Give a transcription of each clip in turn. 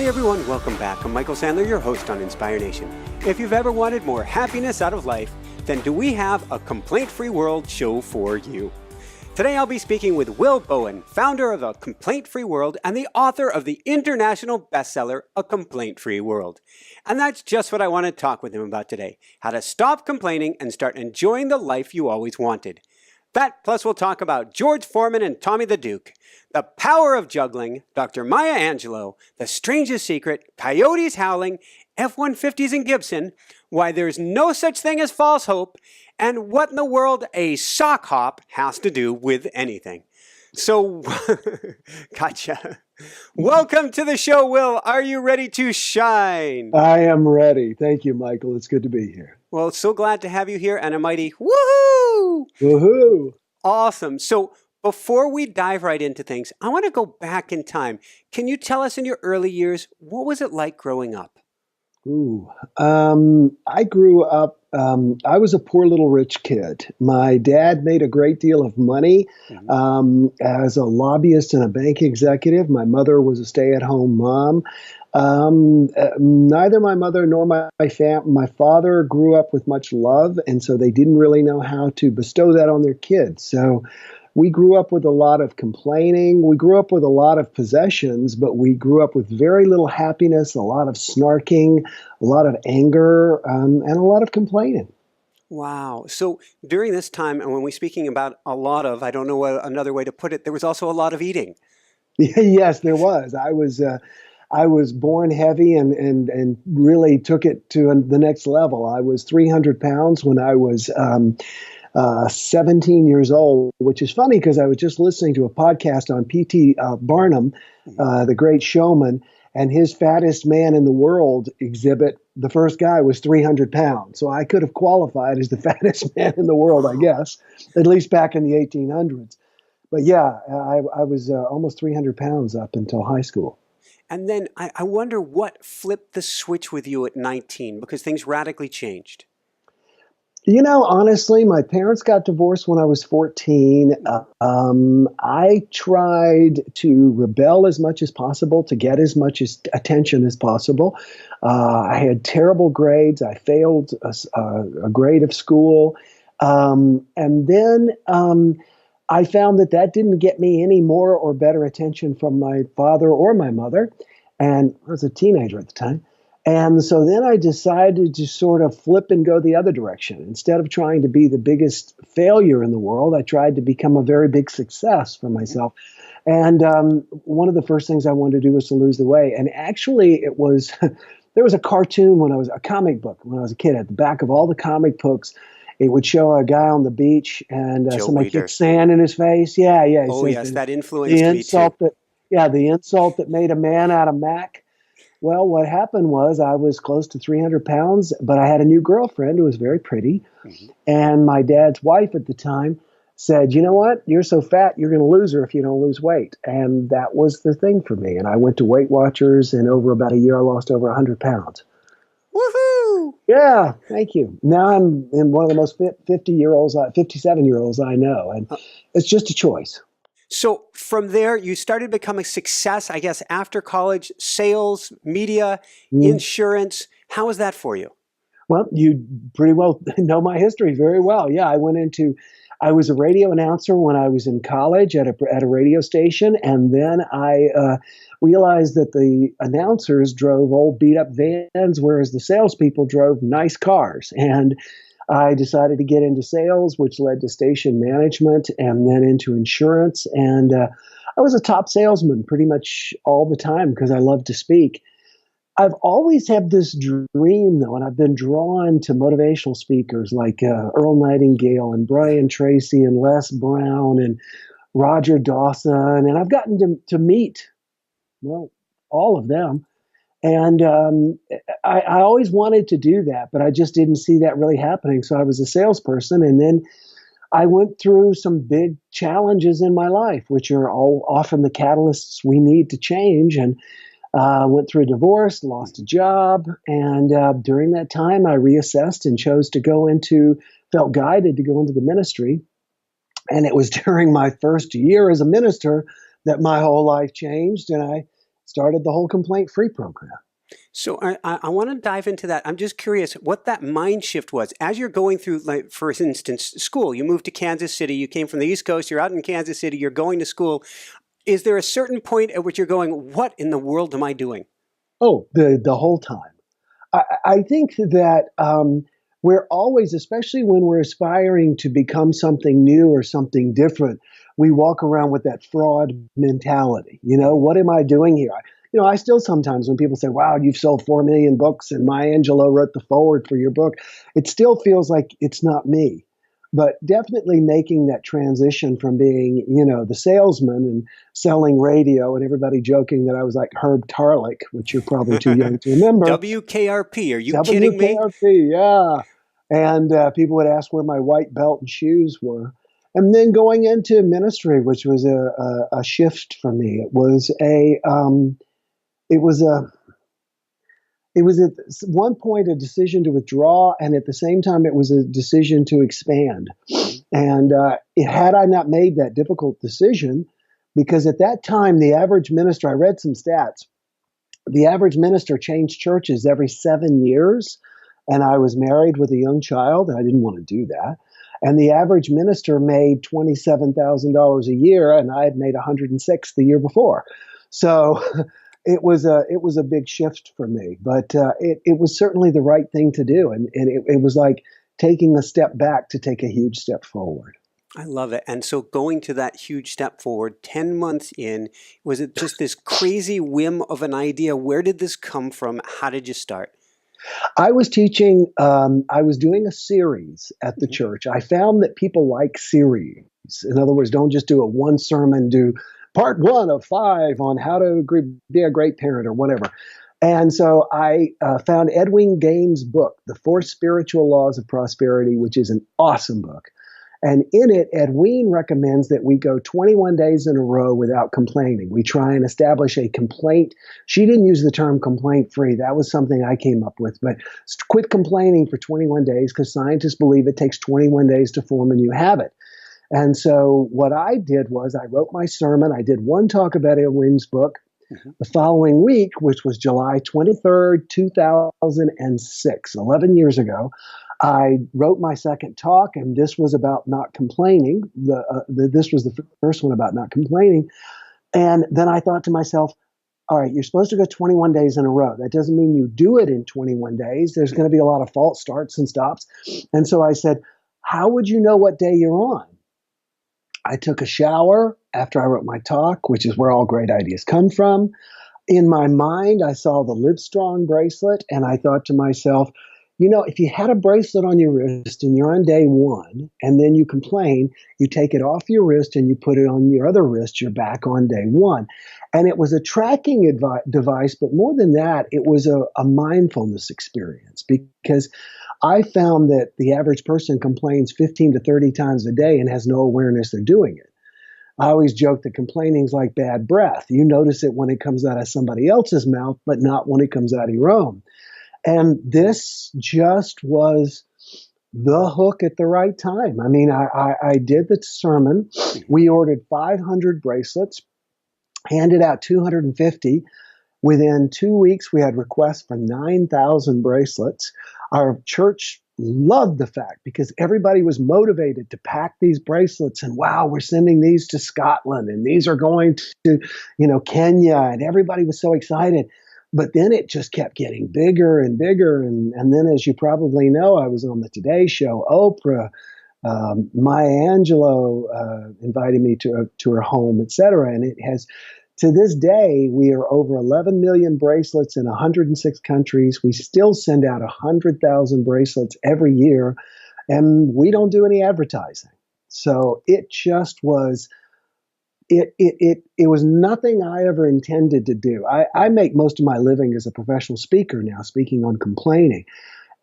Hi everyone, welcome back. I'm Michael Sandler, your host on Inspire Nation. If you've ever wanted more happiness out of life, then do we have a complaint-free world show for you. Today I'll be speaking with Will Bowen, founder of A Complaint-Free World and the author of the international bestseller, A Complaint-Free World. And that's just what I want to talk with him about today, how to stop complaining and start enjoying the life you always wanted. That, plus we'll talk about George Foreman and Tommy the Duke, the power of juggling, Dr. Maya Angelou, the strangest secret, coyotes howling, F-150s in Gibson, why there's no such thing as false hope, and what in the world a sock hop has to do with anything. So, gotcha. Welcome to the show, Will. Are you ready to shine? I am ready. Thank you, Michael. It's good to be here. Well, so glad to have you here, and a mighty woohoo! Woohoo! Awesome. So before we dive right into things, I want to go back in time. Can you tell us in your early years, what was it like growing up? I grew up, I was a poor little rich kid. My dad made a great deal of money as a lobbyist and a bank executive. My mother was a stay-at-home mom. Neither my mother nor my father grew up with much love, and so they didn't really know how to bestow that on their kids. So we grew up with a lot of complaining. We grew up with a lot of possessions, but we grew up with very little happiness, a lot of snarking, a lot of anger, and a lot of complaining. Wow. So during this time, and when we're speaking about a lot of, I don't know what another way to put it, there was also a lot of eating. Yes, there was. I was born heavy and really took it to the next level. I was 300 pounds when I was 17 years old, which is funny because I was just listening to a podcast on P.T. Barnum, the great showman, and his fattest man in the world exhibit, the first guy was 300 pounds. So I could have qualified as the fattest man in the world, I guess, at least back in the 1800s. But yeah, I was almost 300 pounds up until high school. And then I wonder what flipped the switch with you at 19, because things radically changed. You know, honestly, my parents got divorced when I was 14. I tried to rebel as much as possible to get as much attention as possible. I had terrible grades. I failed a grade of school. And then I found that didn't get me any more or better attention from my father or my mother. And I was a teenager at the time. And so then I decided to sort of flip and go the other direction. Instead of trying to be the biggest failure in the world, I tried to become a very big success for myself. And one of the first things I wanted to do was to lose the weight. And actually, it was there was a cartoon a comic book when I was a kid. At the back of all the comic books, it would show a guy on the beach and somebody kicked sand in his face. Yeah. Oh, yes, that influenced me too. The insult that made a man out of Mac. Well, what happened was I was close to 300 pounds, but I had a new girlfriend who was very pretty. Mm-hmm. And my dad's wife at the time said, you know what? You're so fat, you're going to lose her if you don't lose weight. And that was the thing for me. And I went to Weight Watchers, and over about a year, I lost over 100 pounds. Woohoo! Yeah, thank you. Now I'm in one of the most fit 57-year-olds I know. And it's just a choice. So from there, you started becoming a success, I guess, after college, sales, media, insurance. How was that for you? Well, you pretty well know my history very well. Yeah, I was a radio announcer when I was in college at a radio station. And then I realized that the announcers drove old beat up vans, whereas the salespeople drove nice cars. And I decided to get into sales, which led to station management and then into insurance. And I was a top salesman pretty much all the time because I love to speak. I've always had this dream, though, and I've been drawn to motivational speakers like Earl Nightingale and Brian Tracy and Les Brown and Roger Dawson. And I've gotten to meet, well, all of them. And I always wanted to do that, but I just didn't see that really happening. So I was a salesperson, and then I went through some big challenges in my life, which are often the catalysts we need to change. And went through a divorce, lost a job, and during that time, I reassessed and felt guided to go into the ministry. And it was during my first year as a minister that my whole life changed, and I started the whole complaint-free program. So I want to dive into that. I'm just curious what that mind shift was. As you're going through, like, for instance, school, you moved to Kansas City, you came from the East Coast, you're out in Kansas City, you're going to school. Is there a certain point at which you're going, what in the world am I doing? Oh, the whole time. I think that we're always, especially when we're aspiring to become something new or something different, we walk around with that fraud mentality. What am I doing here? I still sometimes when people say, wow, you've sold 4 million books and Maya Angelou wrote the forward for your book, it still feels like it's not me. But definitely making that transition from being, the salesman and selling radio and everybody joking that I was like Herb Tarlick, which you're probably too young to remember. WKRP, are you kidding me? WKRP, yeah. And people would ask where my white belt and shoes were. And then going into ministry, which was a shift for me. It was at one point a decision to withdraw, and at the same time, it was a decision to expand. And had I not made that difficult decision, because at that time, the average minister, I read some stats, the average minister changed churches every 7 years, and I was married with a young child, and I didn't want to do that. And the average minister made $27,000 a year, and I had made $106,000 the year before. So it was a big shift for me, but it was certainly the right thing to do, and it was like taking a step back to take a huge step forward. I love it. And so going to that huge step forward, 10 months in, was it just this crazy whim of an idea? Where did this come from? How did you start? I was teaching, I was doing a series at the church. I found that people like series. In other words, don't just do a one sermon, do part 1 of 5 on how to be a great parent or whatever. And so I found Edwin Gaines' book, The 4 Spiritual Laws of Prosperity, which is an awesome book. And in it, Edwin recommends that we go 21 days in a row without complaining. We try and establish a complaint. She didn't use the term complaint free. That was something I came up with. But quit complaining for 21 days because scientists believe it takes 21 days to form a new habit. And so what I did was I wrote my sermon. I did one talk about Edwin's book. The following week, which was July 23rd, 2006, 11 years ago, I wrote my second talk, and this was about not complaining. This was the first one about not complaining. And then I thought to myself, all right, you're supposed to go 21 days in a row. That doesn't mean you do it in 21 days. There's going to be a lot of false starts and stops. And so I said, how would you know what day you're on? I took a shower after I wrote my talk, which is where all great ideas come from. In my mind, I saw the Livestrong bracelet, and I thought to myself, if you had a bracelet on your wrist and you're on day 1, and then you complain, you take it off your wrist and you put it on your other wrist, you're back on day 1. And it was a tracking device, but more than that, it was a mindfulness experience, because I found that the average person complains 15 to 30 times a day and has no awareness they're doing it. I always joke that complaining is like bad breath. You notice it when it comes out of somebody else's mouth, but not when it comes out of your own. And this just was the hook at the right time. I mean, I did the sermon. We ordered 500 bracelets, handed out 250. Within 2 weeks, we had requests for 9,000 bracelets. Our church loved the fact because everybody was motivated to pack these bracelets, and wow, we're sending these to Scotland, and these are going to, Kenya, and everybody was so excited. But then it just kept getting bigger and bigger. And then, as you probably know, I was on the Today Show, Oprah, Maya Angelou invited me to her home, et cetera. And it has, to this day, we are over 11 million bracelets in 106 countries. We still send out 100,000 bracelets every year, and we don't do any advertising. So it just was... It was nothing I ever intended to do. I make most of my living as a professional speaker now, speaking on complaining.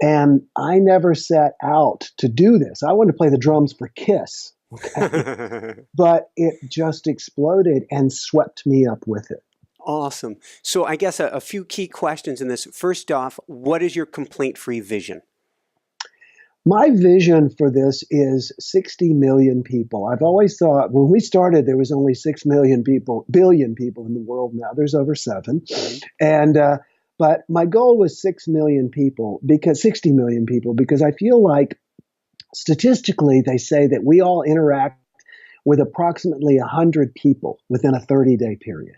And I never set out to do this. I wanted to play the drums for Kiss. Okay? But it just exploded and swept me up with it. Awesome. So I guess a few key questions in this. First off, what is your complaint-free vision? My vision for this is 60 million people. I've always thought when we started, there was only 6 million people, billion people in the world. Now there's over 7. Mm-hmm. And, but my goal was 6 million people because 60 million people, because I feel like statistically they say that we all interact with approximately 100 people within a 30-day period.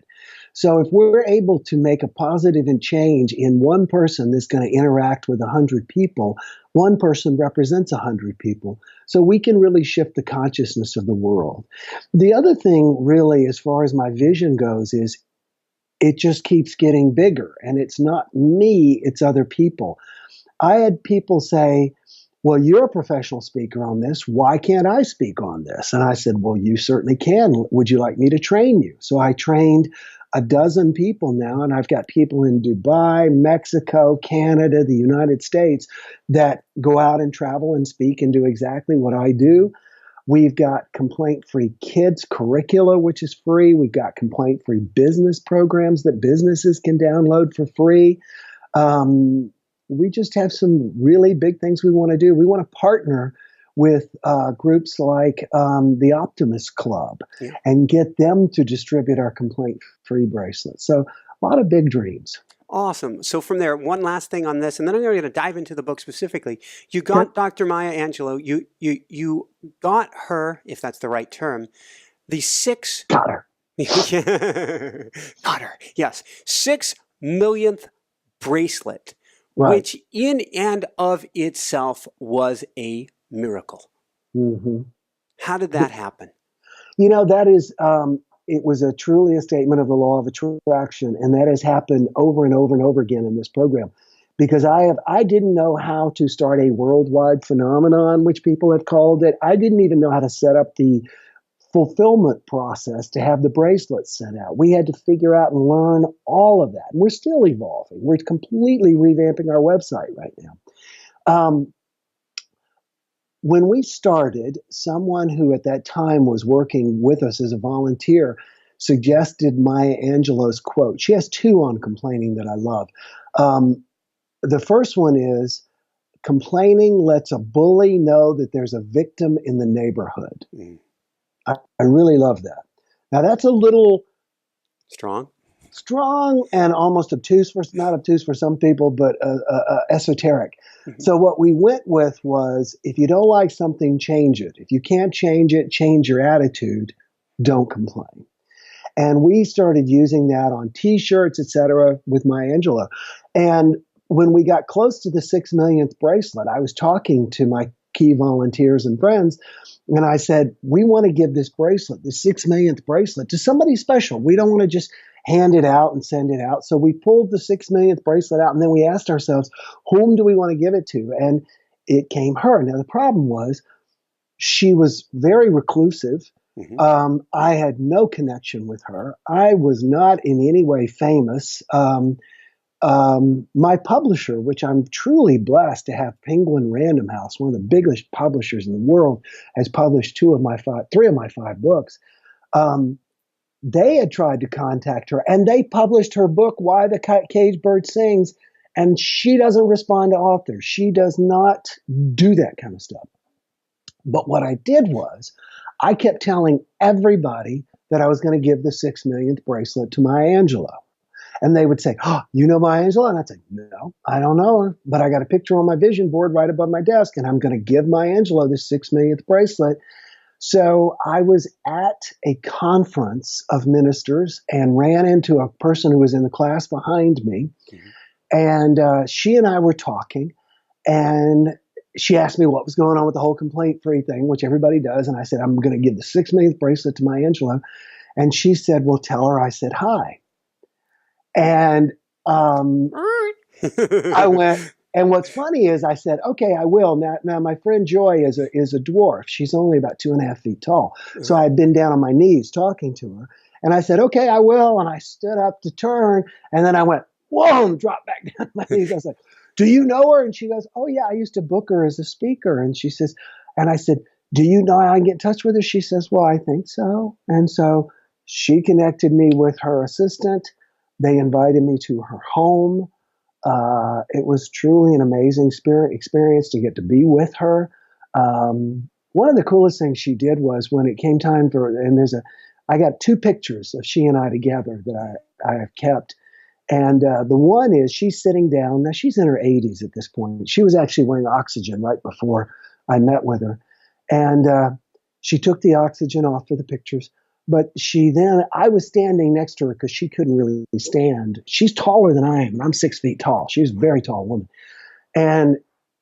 So if we're able to make a positive and change in one person that's going to interact with 100 people, one person represents 100 people. So we can really shift the consciousness of the world. The other thing really, as far as my vision goes, is it just keeps getting bigger. And it's not me, it's other people. I had people say, well, you're a professional speaker on this. Why can't I speak on this? And I said, well, you certainly can. Would you like me to train you? So I trained a dozen people now, and I've got people in Dubai, Mexico, Canada, the United States that go out and travel and speak and do exactly what I do. We've got complaint-free kids curricula, which is free. We've got complaint-free business programs that businesses can download for free. We just have some really big things we want to do. We want to partner with groups like the Optimist Club and get them to distribute our complaint-free bracelets. So a lot of big dreams. Awesome. So from there, one last thing on this, and then I'm going to dive into the book specifically. You got Dr. Maya Angelou. You got her, if that's the right term, the six. Got her. Got her. Yes, 6 millionth bracelet, Right. which in and of itself was a miracle. Mm-hmm. How did that happen? You know, that is, it was truly a statement of the law of attraction, and that has happened over and over and over again in this program. Because I didn't know how to start a worldwide phenomenon, which people have called it. I didn't even know how to set up the fulfillment process to have the bracelets sent out. We had to figure out and learn all of that. And we're still evolving. We're completely revamping our website right now. When we started, someone who at that time was working with us as a volunteer suggested Maya Angelou's quote. She has 2 on complaining that I love. The first one is, complaining lets a bully know that there's a victim in the neighborhood. Mm. I really love that. Now that's a little strong and almost obtuse not obtuse for some people, but esoteric. Mm-hmm. So what we went with was, if you don't like something, change it. If you can't change it, change your attitude. Don't complain. And we started using that on T-shirts, etc., with Maya Angelou. And when we got close to the 6 millionth bracelet, I was talking to my key volunteers and friends, and I said, we want to give this bracelet, the 6 millionth bracelet, to somebody special. We don't want to just hand it out and send it out. So we pulled the 6 millionth bracelet out, and then we asked ourselves, whom do we want to give it to? And it came her. Now, the problem was she was very reclusive. Mm-hmm. I had no connection with her. I was not in any way famous. My publisher, which I'm truly blessed to have, Penguin Random House, one of the biggest publishers in the world, has published 3 of my 5 books. They had tried to contact her, and they published her book, Why the Caged Bird Sings, and she doesn't respond to authors. She does not do that kind of stuff. But what I did was, I kept telling everybody that I was going to give the 6 millionth bracelet to Maya Angelou. And they would say, oh, you know Maya Angelou? And I'd say, no, I don't know her, but I got a picture on my vision board right above my desk, and I'm going to give Maya Angelou this 6 millionth bracelet. So I was at a conference of ministers and ran into a person who was in the class behind me. Mm-hmm. And she and I were talking, and she asked me what was going on with the whole complaint-free thing, which everybody does. And I said, I'm going to give the 6 millionth bracelet to Maya Angelou. And she said, well, tell her I said hi. And I went, and what's funny is I said, okay, I will. Now my friend Joy is a dwarf. She's only about 2.5 feet tall. So I had been down on my knees talking to her. And I said, okay, I will. And I stood up to turn. And then I went, whoa, and dropped back down on my knees. I was like, do you know her? And she goes, oh, yeah, I used to book her as a speaker. And she says, and I said, do you know how I can get in touch with her? She says, well, I think so. And so she connected me with her assistant. They invited me to her home. It was truly an amazing experience to get to be with her. One of the coolest things she did was when it came time for, and I got two pictures of she and I together that I have kept. And the one is she's sitting down. Now she's in her 80s at this point. She was actually wearing oxygen right before I met with her. And she took the oxygen off for the pictures. But I was standing next to her because she couldn't really stand. She's taller than I am, and I'm 6 feet tall. She was a very tall woman. And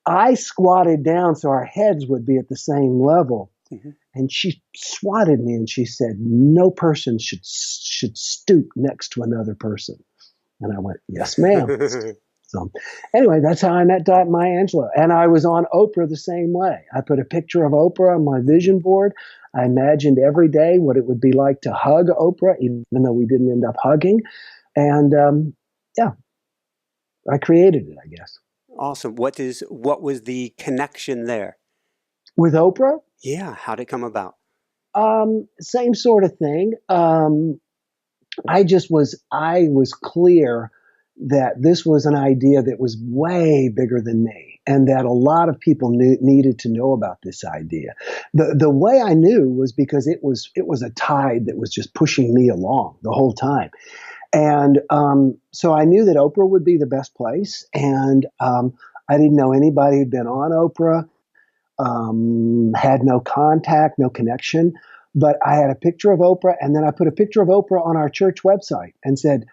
I squatted down so our heads would be at the same level. Mm-hmm. And she swatted me and she said, no person should stoop next to another person. And I went, yes, ma'am. So anyway, that's how I met Maya Angelou. And I was on Oprah the same way. I put a picture of Oprah on my vision board. I imagined every day what it would be like to hug Oprah, even though we didn't end up hugging. And I created it, I guess. Awesome. What was the connection there? With Oprah? Yeah. How'd it come about? Same sort of thing. I was clear that this was an idea that was way bigger than me, and that a lot of people needed to know about this idea. The way I knew was because it was a tide that was just pushing me along the whole time. And so I knew that Oprah would be the best place, and I didn't know anybody who'd been on Oprah, had no contact, no connection. But I had a picture of Oprah, and then I put a picture of Oprah on our church website and said,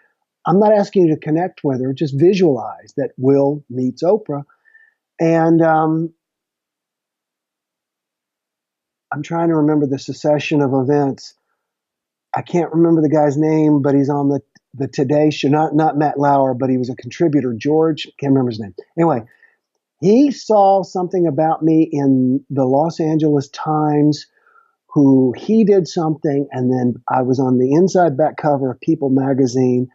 I'm not asking you to connect with her, just visualize that Will meets Oprah. And I'm trying to remember the succession of events. I can't remember the guy's name, but he's on the Today Show, not Matt Lauer, but he was a contributor, George, can't remember his name. Anyway, he saw something about me in the Los Angeles Times, who he did something, and then I was on the inside back cover of People magazine,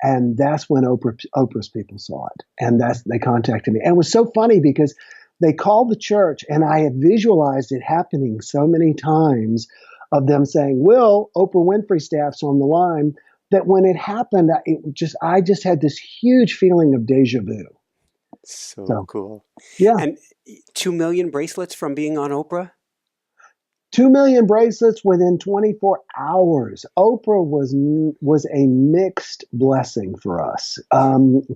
and that's when Oprah's people saw it, and they contacted me. And it was so funny because they called the church, and I had visualized it happening so many times of them saying, Will, Oprah Winfrey staff's on the line, that when it happened, I just had this huge feeling of deja vu. So cool. Yeah. And 2 million bracelets from being on Oprah? 2 million bracelets within 24 hours. Oprah was a mixed blessing for us.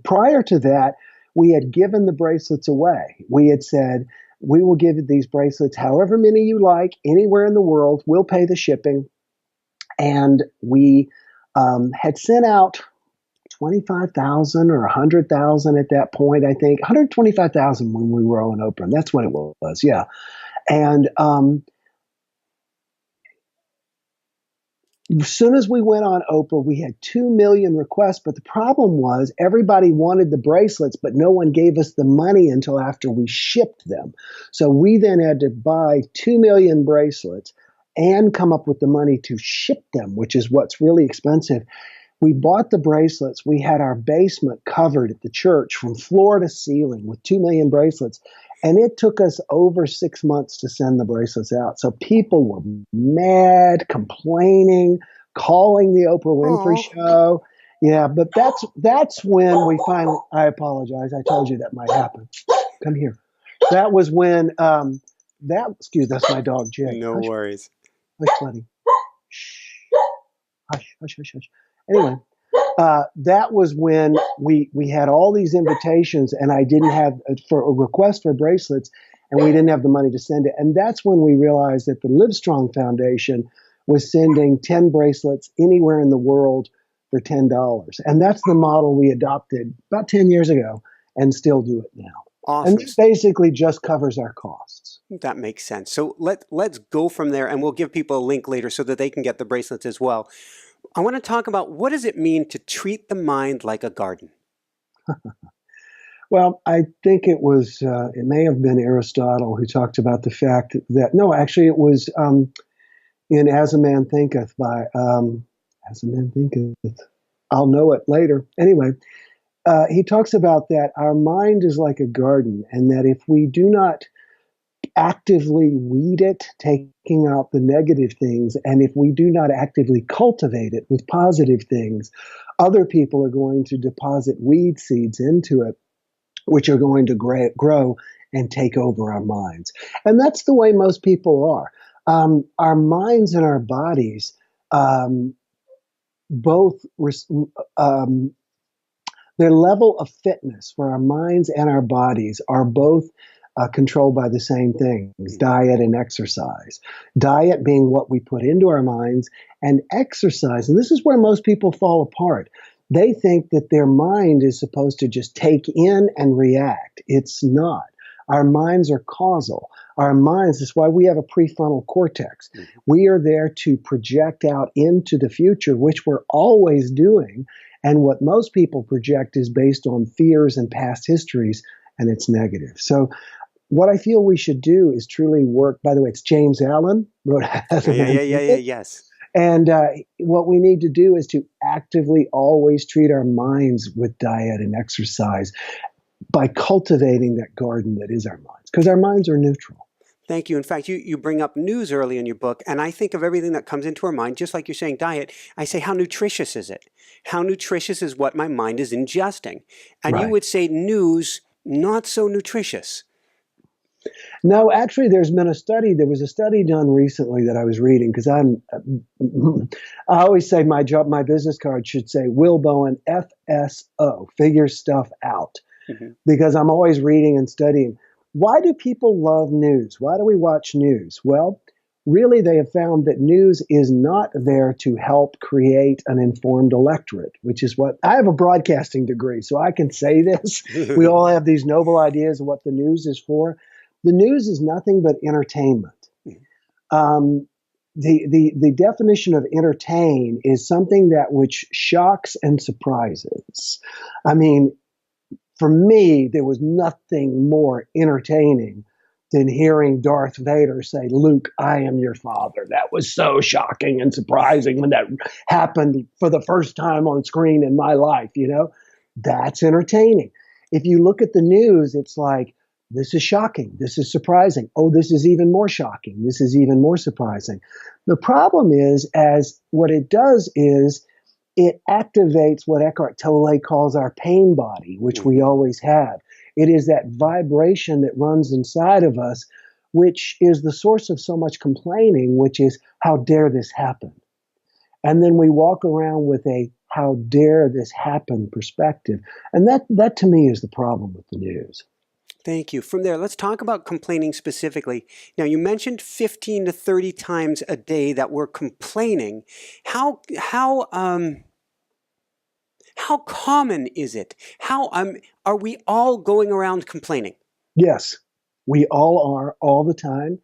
Prior to that, we had given the bracelets away. We had said, we will give these bracelets however many you like, anywhere in the world. We'll pay the shipping. And we had sent out 25,000 or 100,000 at that point, I think. 125,000 when we were on Oprah. That's what it was, yeah. And as soon as we went on Oprah, we had 2 million requests, but the problem was everybody wanted the bracelets, but no one gave us the money until after we shipped them. So we then had to buy 2 million bracelets and come up with the money to ship them, which is what's really expensive. We bought the bracelets. We had our basement covered at the church from floor to ceiling with 2 million bracelets. And it took us over 6 months to send the bracelets out. So people were mad, complaining, calling the Oprah Winfrey Show. Yeah, but that's when we finally, I apologize. I told you that might happen. Come here. That was when, that's my dog, Jay. No worries. Hush, buddy. Shh. Hush, hush, hush, hush. Anyway, that was when we had all these invitations, and I didn't have for a request for bracelets, and we didn't have the money to send it. And that's when we realized that the Livestrong Foundation was sending 10 bracelets anywhere in the world for $10. And that's the model we adopted about 10 years ago and still do it now. Awesome. And this basically just covers our costs. That makes sense. So let's go from there, and we'll give people a link later so that they can get the bracelets as well. I want to talk about, what does it mean to treat the mind like a garden? Well, I think it may have been Aristotle who talked about the fact that, no, actually it was in As a Man Thinketh by, As a Man Thinketh, I'll know it later. Anyway, he talks about that our mind is like a garden, and that if we do not actively weed it, taking out the negative things, and if we do not actively cultivate it with positive things, other people are going to deposit weed seeds into it, which are going to grow and take over our minds. And that's the way most people are. Our minds and our bodies both, their level of fitness for our minds and our bodies are both controlled by the same things, diet and exercise. Diet being what we put into our minds, and exercise, and this is where most people fall apart. They think that their mind is supposed to just take in and react. It's not. Our minds are causal. Our minds, that's why we have a prefrontal cortex. We are there to project out into the future, which we're always doing. And what most people project is based on fears and past histories, and it's negative. So what I feel we should do is truly work. By the way, it's James Allen wrote Yes. And what we need to do is to actively always treat our minds with diet and exercise by cultivating that garden that is our minds, because our minds are neutral. Thank you. In fact, you bring up news early in your book, and I think of everything that comes into our mind, just like you're saying diet. I say, how nutritious is it? How nutritious is what my mind is ingesting? And Right. You would say news, not so nutritious. No, actually, there was a study done recently that I was reading, because I always say my business card should say Will Bowen, FSO, figure stuff out, because I'm always reading and studying. Why do people love news? Why do we watch news? Well, really, they have found that news is not there to help create an informed electorate, which is what I have a broadcasting degree, so I can say this. We all have these noble ideas of what the news is for. The news is nothing but entertainment. The definition of entertain is something that which shocks and surprises. I mean, for me, there was nothing more entertaining than hearing Darth Vader say, "Luke, I am your father." That was so shocking and surprising when that happened for the first time on screen in my life, That's entertaining. If you look at the news, it's like, this is shocking. This is surprising. Oh, this is even more shocking. This is even more surprising. The problem is, as what it does is it activates what Eckhart Tolle calls our pain body, which we always have. It is that vibration that runs inside of us, which is the source of so much complaining, which is, how dare this happen? And then we walk around with a how dare this happen perspective. And that to me is the problem with the news. Thank you. From there, let's talk about complaining specifically. Now, you mentioned 15 to 30 times a day that we're complaining. How common is it? How are we all going around complaining? Yes, we all are, all the time.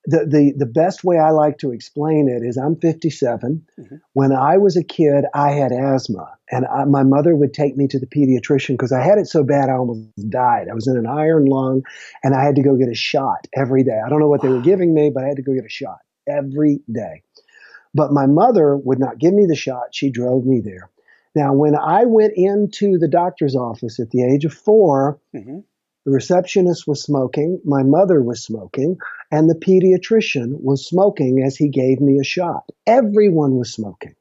The best way I like to explain it is, I'm 57. When I was a kid, I had asthma, and my mother would take me to the pediatrician because I had it so bad I almost died. I was in an iron lung, and I had to go get a shot every day. I don't know what they were giving me, but I had to go get a shot every day. But my mother would not give me the shot. She drove me there. Now, when I went into the doctor's office at the age of 4, the receptionist was smoking, my mother was smoking, and the pediatrician was smoking as he gave me a shot. Everyone was smoking.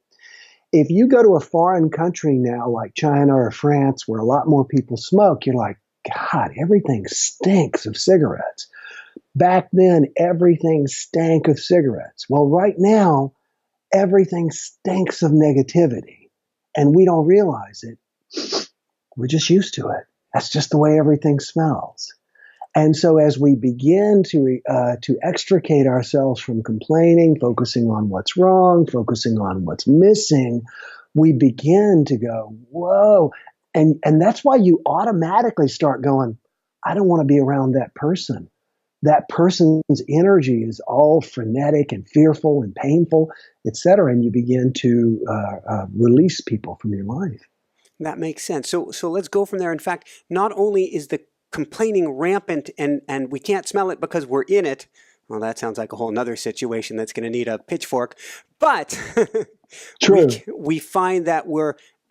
If you go to a foreign country now, like China or France, where a lot more people smoke, you're like, God, everything stinks of cigarettes. Back then, everything stank of cigarettes. Well, right now, everything stinks of negativity, and we don't realize it. We're just used to it. That's just the way everything smells. And so as we begin to extricate ourselves from complaining, focusing on what's wrong, focusing on what's missing, we begin to go, whoa. And that's why you automatically start going, I don't want to be around that person. That person's energy is all frenetic and fearful and painful, et cetera. And you begin to release people from your life. That makes sense. So let's go from there. In fact, not only is the complaining rampant and we can't smell it because we're in it. Well, that sounds like a whole nother situation that's going to need a pitchfork. But True. we find that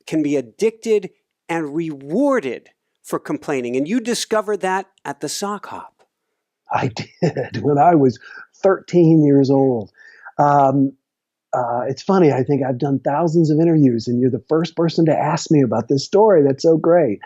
can be addicted and rewarded for complaining. And you discovered that at the sock hop. I did when I was 13 years old. It's funny. I think I've done thousands of interviews, and you're the first person to ask me about this story. That's so great.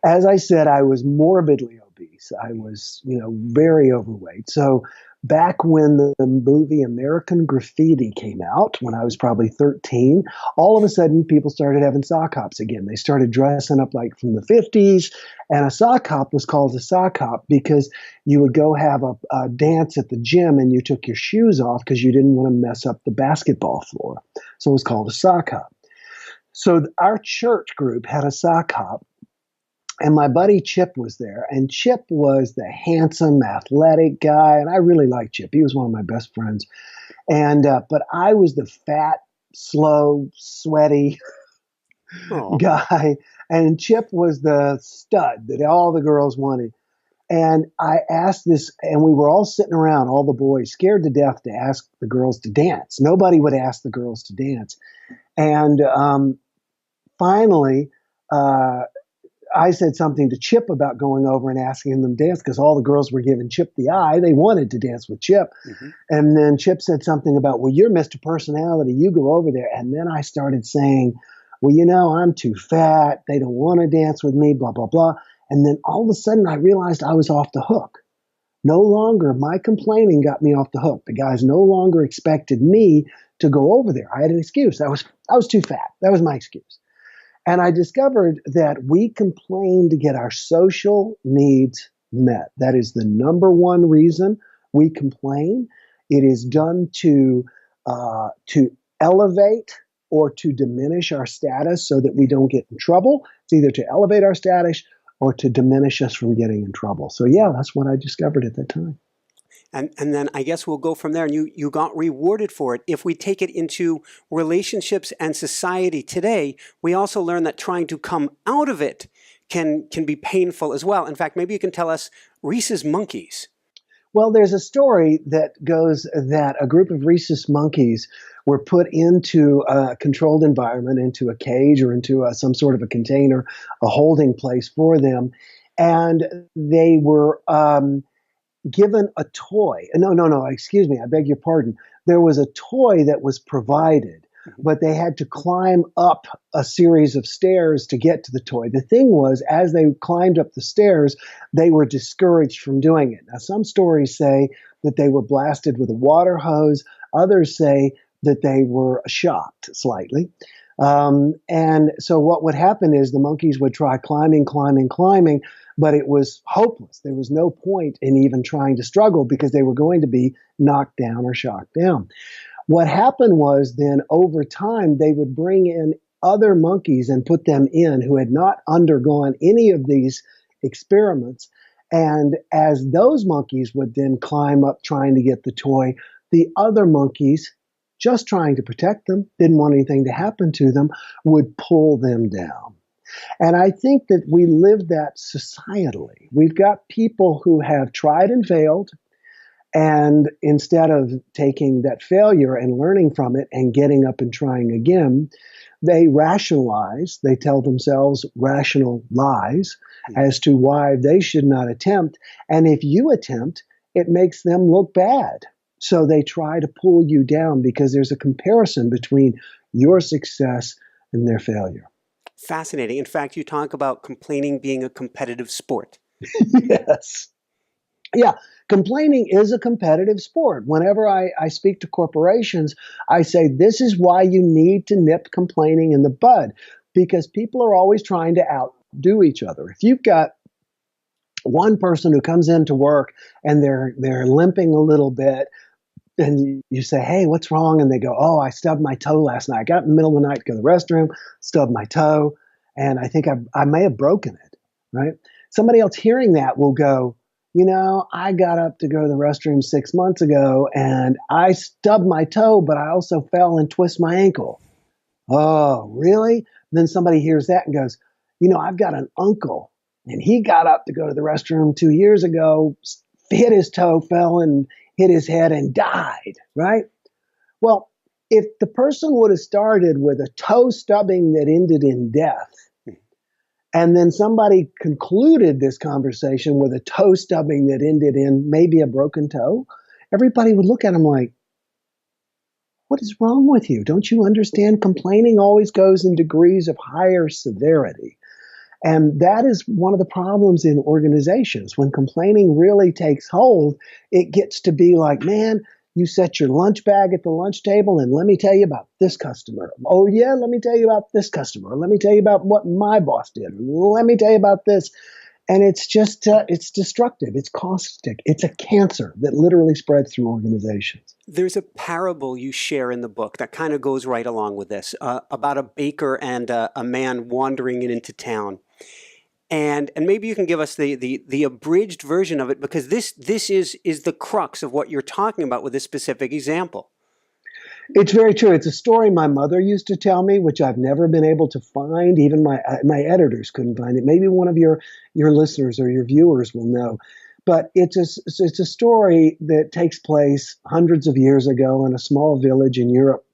as I said, I was morbidly obese. I was, very overweight. So back when the movie American Graffiti came out, when I was probably 13, all of a sudden people started having sock hops again. They started dressing up like from the 50s. And a sock hop was called a sock hop because you would go have a dance at the gym and you took your shoes off because you didn't want to mess up the basketball floor. So it was called a sock hop. So our church group had a sock hop. And my buddy Chip was there, and Chip was the handsome, athletic guy, and I really liked Chip. He was one of my best friends. And but I was the fat, slow, sweaty guy, and Chip was the stud that all the girls wanted. And I asked this, and we were all sitting around, all the boys, scared to death to ask the girls to dance. Nobody would ask the girls to dance. And finally, I said something to Chip about going over and asking them to dance because all the girls were giving Chip the eye. They wanted to dance with Chip. Mm-hmm. And then Chip said something about, well, you're Mr. Personality. You go over there. And then I started saying, well, I'm too fat. They don't want to dance with me, blah, blah, blah. And then all of a sudden I realized I was off the hook. No longer, my complaining got me off the hook. The guys no longer expected me to go over there. I had an excuse. I was too fat. That was my excuse. And I discovered that we complain to get our social needs met. That is the number one reason we complain. It is done to elevate or to diminish our status so that we don't get in trouble. It's either to elevate our status or to diminish us from getting in trouble. So yeah, that's what I discovered at that time. And then I guess we'll go from there. And you got rewarded for it. If we take it into relationships and society today, we also learn that trying to come out of it can be painful as well. In fact, maybe you can tell us rhesus monkeys. Well, there's a story that goes that a group of rhesus monkeys were put into a controlled environment, into a cage or into some sort of a container, a holding place for them. And they were given a toy. No, excuse me. I beg your pardon. There was a toy that was provided, but they had to climb up a series of stairs to get to the toy. The thing was, as they climbed up the stairs, they were discouraged from doing it. Now, some stories say that they were blasted with a water hose. Others say that they were shocked slightly. And so what would happen is the monkeys would try climbing, but it was hopeless. There was no point in even trying to struggle because they were going to be knocked down or shocked down. What happened was then over time, they would bring in other monkeys and put them in who had not undergone any of these experiments. And as those monkeys would then climb up trying to get the toy, the other monkeys, just trying to protect them, didn't want anything to happen to them, would pull them down. And I think that we live that societally. We've got people who have tried and failed, and instead of taking that failure and learning from it and getting up and trying again, they rationalize, they tell themselves rational lies as to why they should not attempt. And if you attempt, it makes them look bad. So they try to pull you down because there's a comparison between your success and their failure. Fascinating. In fact, you talk about complaining being a competitive sport. Yes. Yeah, complaining is a competitive sport. Whenever I speak to corporations, I say this is why you need to nip complaining in the bud, because people are always trying to outdo each other. If you've got one person who comes into work and they're limping a little bit, and you say, hey, what's wrong? And they go, oh, I stubbed my toe last night. I got in the middle of the night to go to the restroom, stubbed my toe, and I think I may have broken it, right? Somebody else hearing that will go, I got up to go to the restroom 6 months ago, and I stubbed my toe, but I also fell and twisted my ankle. Oh, really? And then somebody hears that and goes, I've got an uncle, and he got up to go to the restroom 2 years ago, hit his toe, fell and hit his head and died, right? Well, if the person would have started with a toe stubbing that ended in death, and then somebody concluded this conversation with a toe stubbing that ended in maybe a broken toe, everybody would look at him like, what is wrong with you? Don't you understand? Complaining always goes in degrees of higher severity. And that is one of the problems in organizations. When complaining really takes hold, it gets to be like, man, you set your lunch bag at the lunch table and let me tell you about this customer. Oh, yeah, let me tell you about this customer. Let me tell you about what my boss did. Let me tell you about this. And it's just, it's destructive. It's caustic. It's a cancer that literally spreads through organizations. There's a parable you share in the book that kind of goes right along with this, about a baker and a man wandering into town. And maybe you can give us the abridged version of it, because this is the crux of what you're talking about with this specific example. It's very true. It's a story my mother used to tell me, which I've never been able to find. Even my editors couldn't find it. Maybe one of your listeners or your viewers will know. But it's a story that takes place hundreds of years ago in a small village in Europe.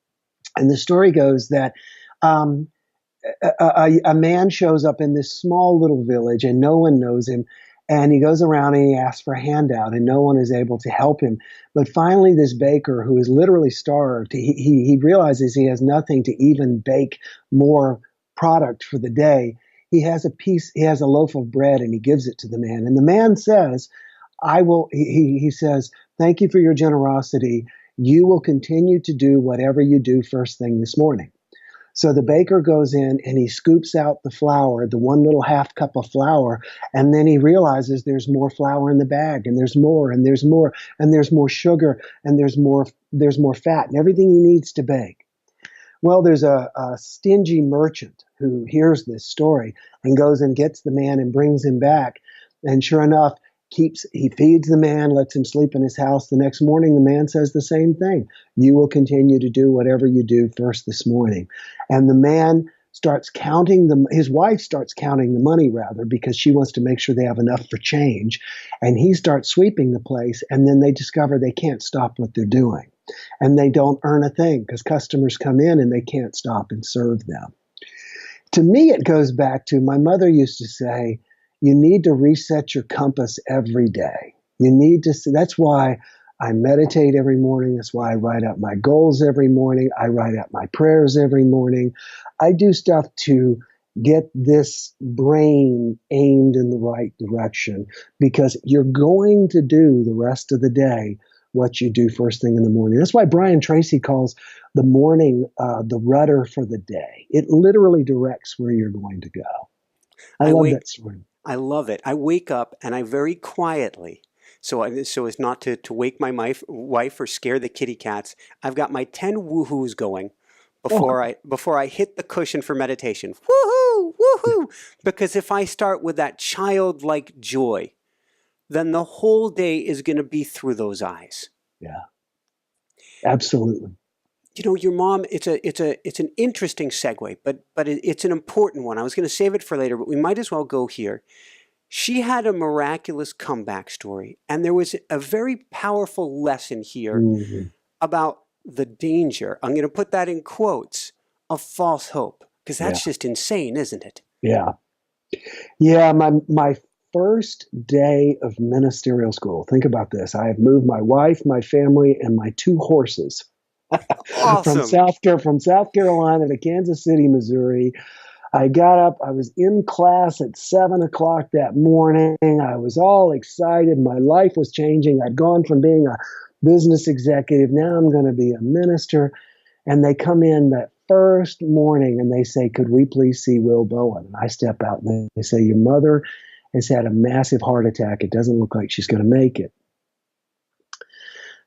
And the story goes that a man shows up in this small little village and no one knows him. And he goes around and he asks for a handout and no one is able to help him. But finally, this baker, who is literally starved, he realizes he has nothing to even bake more product for the day. He has a loaf of bread and he gives it to the man. And the man says, he says, thank you for your generosity. You will continue to do whatever you do first thing this morning. So the baker goes in and he scoops out the flour, the one little half cup of flour, and then he realizes there's more flour in the bag, and there's more, and there's more, and there's more sugar, and there's more fat, and everything he needs to bake. Well, there's a stingy merchant who hears this story and goes and gets the man and brings him back. And sure enough, he feeds the man, lets him sleep in his house. The next morning, the man says the same thing. You will continue to do whatever you do first this morning. And the man starts counting his wife starts counting the money, rather, because she wants to make sure they have enough for change. And he starts sweeping the place. And then they discover they can't stop what they're doing. And they don't earn a thing because customers come in and they can't stop and serve them. To me, it goes back to my mother used to say, you need to reset your compass every day. You need to. That's why I meditate every morning. That's why I write out my goals every morning. I write out my prayers every morning. I do stuff to get this brain aimed in the right direction, because you're going to do the rest of the day what you do first thing in the morning. That's why Brian Tracy calls the morning the rudder for the day. It literally directs where you're going to go. I love that story. I love it. I wake up and I very quietly, so as not to wake my wife or scare the kitty cats, I've got my 10 woohoos going before I hit the cushion for meditation. Woohoo! Woohoo! Because if I start with that childlike joy, then the whole day is going to be through those eyes. Yeah. Absolutely. You know, your mom, it's an interesting segue, but it's an important one. I was going to save it for later, but we might as well go here. She had a miraculous comeback story, and there was a very powerful lesson here about the danger, I'm going to put that in quotes, of false hope, because that's just insane, isn't it? Yeah. Yeah, my first day of ministerial school, think about this. I have moved my wife, my family, and my 2 horses. Awesome. from South Carolina to Kansas City, Missouri. I got up. I was in class at 7:00 that morning. I was all excited. My life was changing. I'd gone from being a business executive. Now I'm going to be a minister. And they come in that first morning and they say, could we please see Will Bowen? And I step out and they say, your mother has had a massive heart attack. It doesn't look like she's going to make it.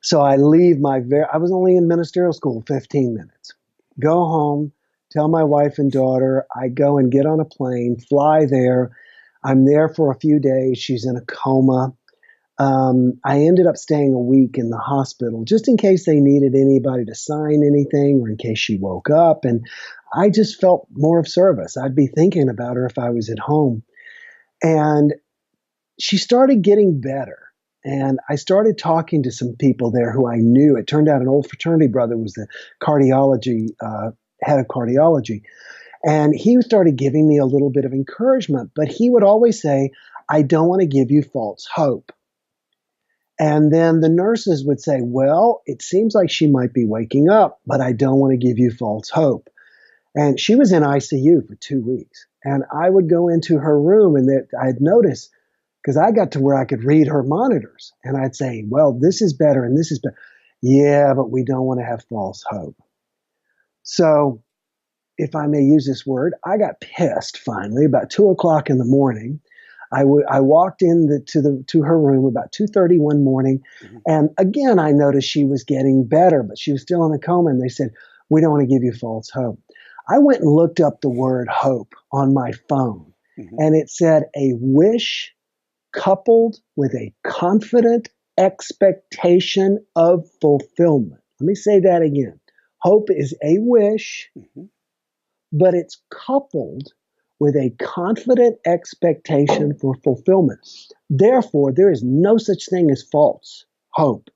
So I leave I was only in ministerial school 15 minutes, go home, tell my wife and daughter, I go and get on a plane, fly there. I'm there for a few days. She's in a coma. I ended up staying a week in the hospital just in case they needed anybody to sign anything or in case she woke up. And I just felt more of service. I'd be thinking about her if I was at home. And she started getting better. And I started talking to some people there who I knew. It turned out an old fraternity brother was the head of cardiology. And he started giving me a little bit of encouragement. But he would always say, I don't want to give you false hope. And then the nurses would say, well, it seems like she might be waking up, but I don't want to give you false hope. And she was in ICU for 2 weeks. And I would go into her room, and that I'd notice, because I got to where I could read her monitors, and I'd say, well, this is better and this is better. Yeah, but we don't want to have false hope. So, if I may use this word, I got pissed finally about 2 o'clock in the morning. I walked to her room about 2:30 one morning, and again I noticed she was getting better, but she was still in a coma. And they said, "We don't want to give you false hope." I went and looked up the word hope on my phone, and it said a wish coupled with a confident expectation of fulfillment. Let me say that again. Hope is a wish, but it's coupled with a confident expectation for fulfillment. Therefore, there is no such thing as false hope.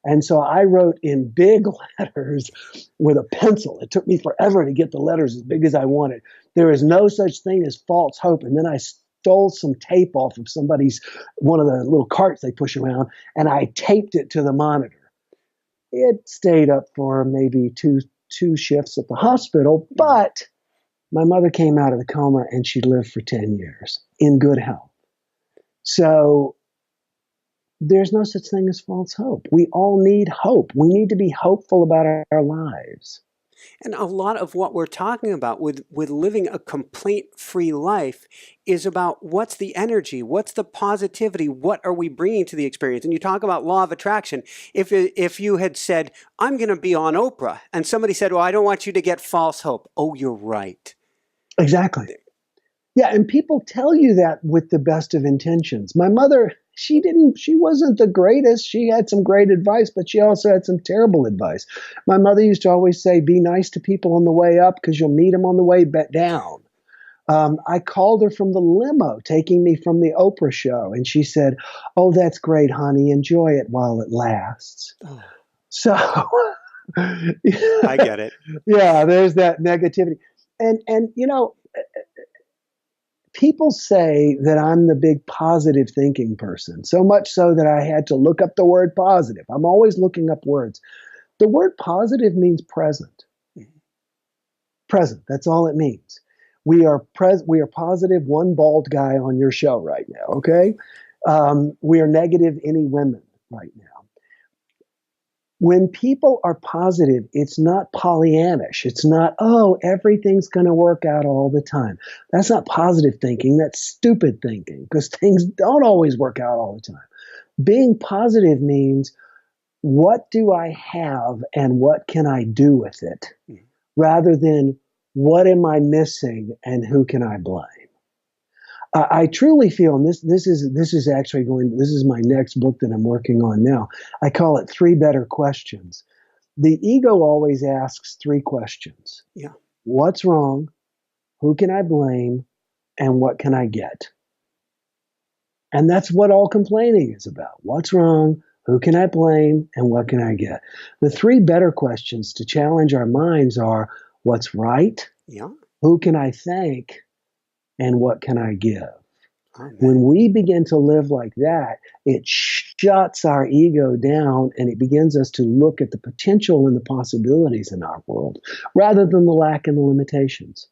And so I wrote in big letters with a pencil. It took me forever to get the letters as big as I wanted. There is no such thing as false hope. And then I stole some tape off of one of the little carts they push around, and I taped it to the monitor. It stayed up for maybe two shifts at the hospital, but my mother came out of the coma and she lived for 10 years in good health. So there's no such thing as false hope. We all need hope. We need to be hopeful about our lives. And a lot of what we're talking about with living a complaint-free life is about what's the energy, what's the positivity, what are we bringing to the experience? And you talk about law of attraction. If you had said, I'm going to be on Oprah, and somebody said, well, I don't want you to get false hope. Oh, you're right. Exactly. Yeah, and people tell you that with the best of intentions. My mother, she wasn't the greatest. She had some great advice, but she also had some terrible advice. My mother used to always say, be nice to people on the way up because you'll meet them on the way down. I called her from the limo taking me from the Oprah show, and she said, oh, that's great, honey. Enjoy it while it lasts. Oh. So I get it. Yeah, there's that negativity. And you know, people say that I'm the big positive thinking person, so much so that I had to look up the word positive. I'm always looking up words. The word positive means present. Present, that's all it means. We are positive, one bald guy on your show right now, okay? We are negative, any women right now. When people are positive, it's not Pollyannish. It's not, oh, everything's going to work out all the time. That's not positive thinking. That's stupid thinking, because things don't always work out all the time. Being positive means, what do I have and what can I do with it? Rather than, what am I missing and who can I blame? I truly feel, and this is my next book that I'm working on now. I call it 3 Better Questions. The ego always asks 3 questions. Yeah. What's wrong? Who can I blame? And what can I get? And that's what all complaining is about. What's wrong? Who can I blame? And what can I get? The 3 better questions to challenge our minds are, what's right? Yeah. Who can I thank? And what can I give? Oh, when we begin to live like that, it shuts our ego down, and it begins us to look at the potential and the possibilities in our world rather than the lack and the limitations.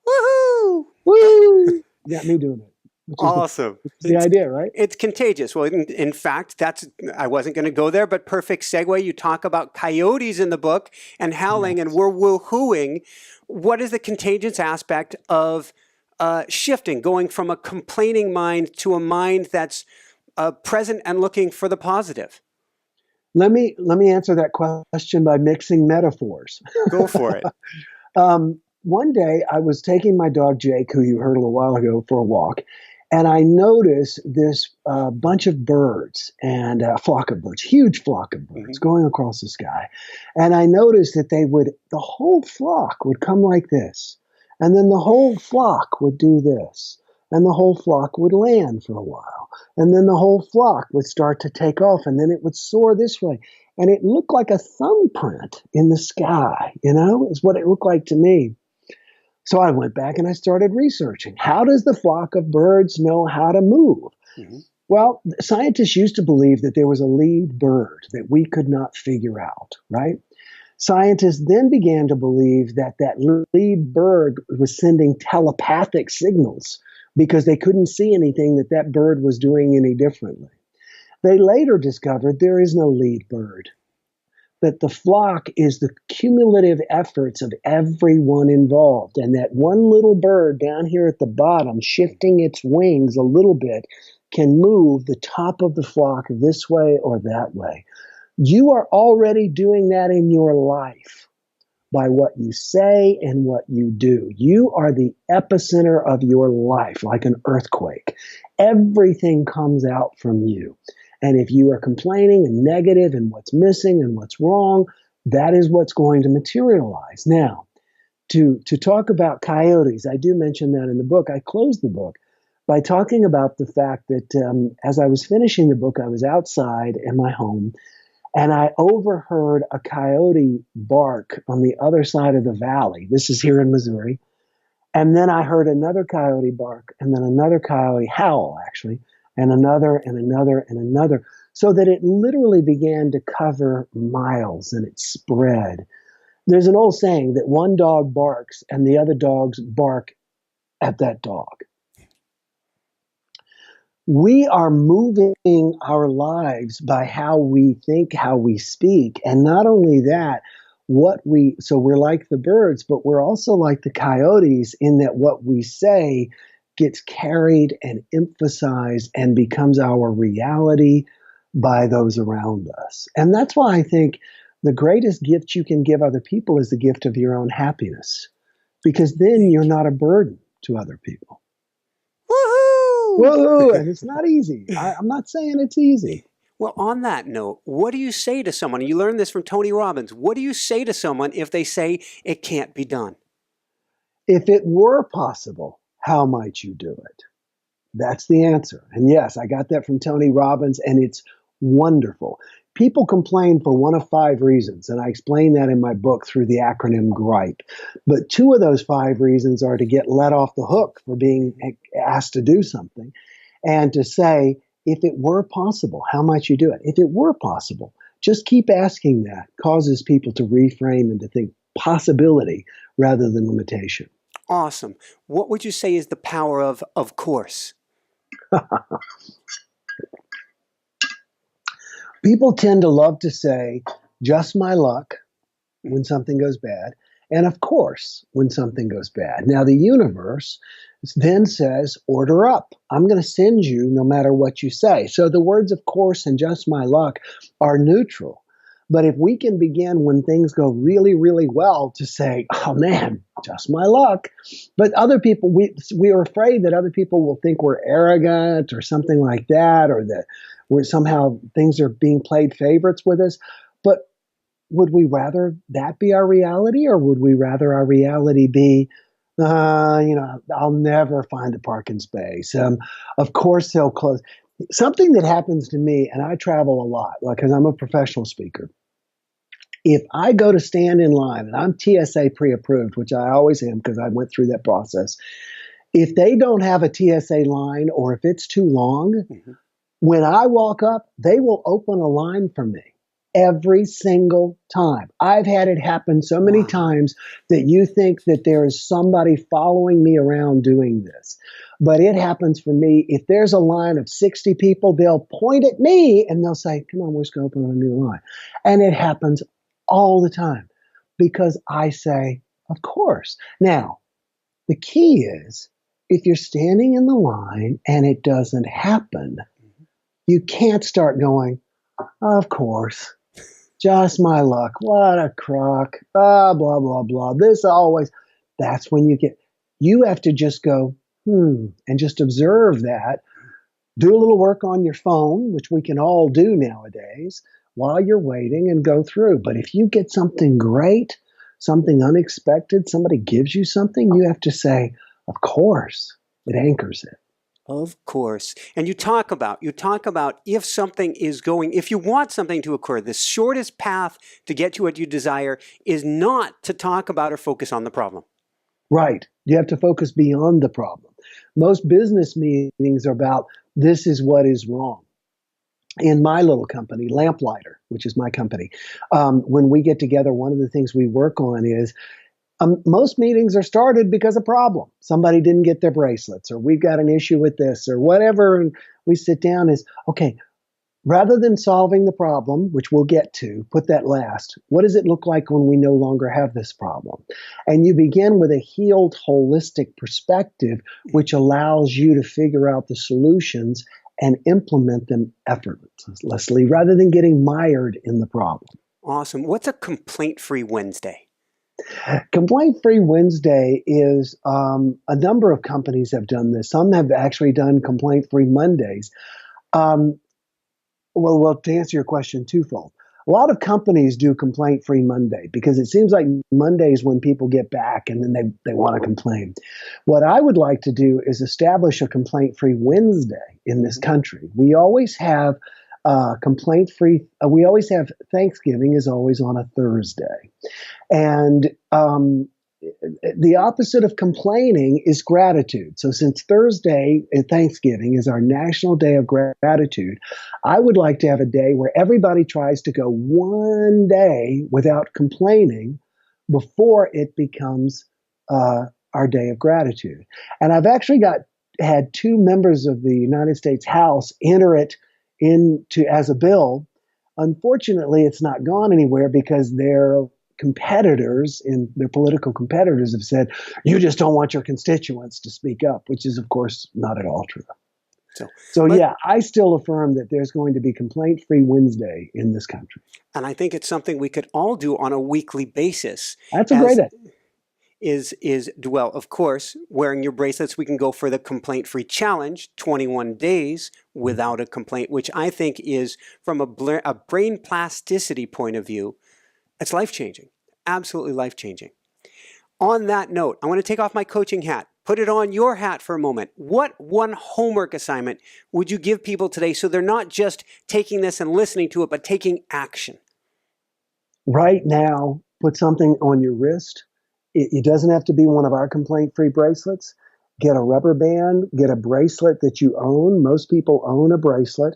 Woohoo! Woo! You got me doing it. Awesome. It's the idea, right? It's contagious. Well, in fact, I wasn't going to go there, but perfect segue. You talk about coyotes in the book and howling, yes. And we're woohooing. What is the contagious aspect of shifting, going from a complaining mind to a mind that's present and looking for the positive? Let me answer that question by mixing metaphors. Go for it. One day I was taking my dog Jake, who you heard a little while ago, for a walk, and I noticed this bunch of birds and a flock of birds, huge flock of birds going across the sky. And I noticed that the whole flock would come like this. And then the whole flock would do this. And the whole flock would land for a while. And then the whole flock would start to take off. And then it would soar this way. And it looked like a thumbprint in the sky, is what it looked like to me. So I went back and I started researching. How does the flock of birds know how to move? Mm-hmm. Well, scientists used to believe that there was a lead bird that we could not figure out, right? Scientists then began to believe that that lead bird was sending telepathic signals because they couldn't see anything that that bird was doing any differently. They later discovered there is no lead bird, that the flock is the cumulative efforts of everyone involved, and that one little bird down here at the bottom, shifting its wings a little bit, can move the top of the flock this way or that way. You are already doing that in your life by what you say and what you do. You are the epicenter of your life, like an earthquake. Everything comes out from you. And if you are complaining and negative and what's missing and what's wrong, that is what's going to materialize. Now, to talk about coyotes, I do mention that in the book. I closed the book by talking about the fact that as I was finishing the book, I was outside in my home, and I overheard a coyote bark on the other side of the valley. This is here in Missouri. And then I heard another coyote bark, and then another coyote howl, actually, and another, and another, and another, so that it literally began to cover miles, and it spread. There's an old saying that one dog barks, and the other dogs bark at that dog. We are moving our lives by how we think, how we speak. And not only that, so we're like the birds, but we're also like the coyotes in that what we say gets carried and emphasized and becomes our reality by those around us. And that's why I think the greatest gift you can give other people is the gift of your own happiness, because then you're not a burden to other people. Woohoo! And it's not easy. I'm not saying it's easy. Well, on that note, what do you say to someone? You learned this from Tony Robbins. What do you say to someone if they say it can't be done? If it were possible, how might you do it? That's the answer. And yes, I got that from Tony Robbins, and it's wonderful. People complain for one of 5 reasons, and I explain that in my book through the acronym GRIPE. But 2 of those 5 reasons are to get let off the hook for being asked to do something, and to say, if it were possible, how might you do it? If it were possible, just keep asking that. Causes people to reframe and to think possibility rather than limitation. Awesome. What would you say is the power of course? People tend to love to say, just my luck when something goes bad, and of course when something goes bad. Now, the universe then says, order up. I'm going to send you no matter what you say. So the words of course and just my luck are neutral. But if we can begin when things go really, really well to say, oh man, just my luck. But other people, we are afraid that other people will think we're arrogant or something like that, or that we're somehow things are being played favorites with us. But would we rather that be our reality, or would we rather our reality be, I'll never find a parking space. Of course they'll close. Something that happens to me, and I travel a lot, because I'm a professional speaker. If I go to stand in line, and I'm TSA pre-approved, which I always am because I went through that process, if they don't have a TSA line, or if it's too long, when I walk up, they will open a line for me every single time. I've had it happen so many times that you think that there is somebody following me around doing this. But it happens for me. If there's a line of 60 people, they'll point at me and they'll say, come on, we're just going to open a new line. And it happens all the time because I say, of course. Now, the key is if you're standing in the line and it doesn't happen, you can't start going, of course, just my luck. What a crock. Blah, blah, blah, blah. This always, that's when you have to just go, and just observe that. Do a little work on your phone, which we can all do nowadays, while you're waiting, and go through. But if you get something great, something unexpected, somebody gives you something, you have to say, of course. It anchors it. Of course. And you talk about if something is going, if you want something to occur, the shortest path to get to what you desire is not to talk about or focus on the problem. Right. You have to focus beyond the problem. Most business meetings are about, this is what is wrong. in my little company, Lamplighter, which is my company, when we get together, one of the things we work on is most meetings are started because of problem. Somebody didn't get their bracelets, or we've got an issue with this, or whatever. And we sit down as, okay, rather than solving the problem, which we'll get to, put that last. What does it look like when we no longer have this problem? And you begin with a healed, holistic perspective, which allows you to figure out the solutions and implement them effortlessly rather than getting mired in the problem. Awesome. What's a complaint-free Wednesday? Complaint-free Wednesday is a number of companies have done this. Some have actually done complaint-free Mondays. Well, to answer your question, twofold. A lot of companies do complaint-free Monday because it seems like Monday is when people get back and then they want to complain. What I would like to do is establish a complaint-free Wednesday in this country. We always have complaint-free. We always have Thanksgiving is always on a Thursday, and the opposite of complaining is gratitude. So since Thursday and Thanksgiving is our National Day of Gratitude, I would like to have a day where everybody tries to go one day without complaining before it becomes our Day of Gratitude. And I've actually had two members of the United States House enter it into as a bill. Unfortunately, it's not gone anywhere because their political competitors have said, you just don't want your constituents to speak up, which is, of course, not at all true. So yeah, I still affirm that there's going to be complaint-free Wednesday in this country. And I think it's something we could all do on a weekly basis. That's a great idea. Well, of course, wearing your bracelets, we can go for the complaint-free challenge, 21 days without a complaint, which I think is, from a brain plasticity point of view, it's life-changing, absolutely life-changing. On that note, I want to take off my coaching hat, put it on your hat for a moment. What one homework assignment would you give people today so they're not just taking this and listening to it, but taking action? Right now, put something on your wrist. It doesn't have to be one of our complaint-free bracelets. Get a rubber band, get a bracelet that you own. Most people own a bracelet.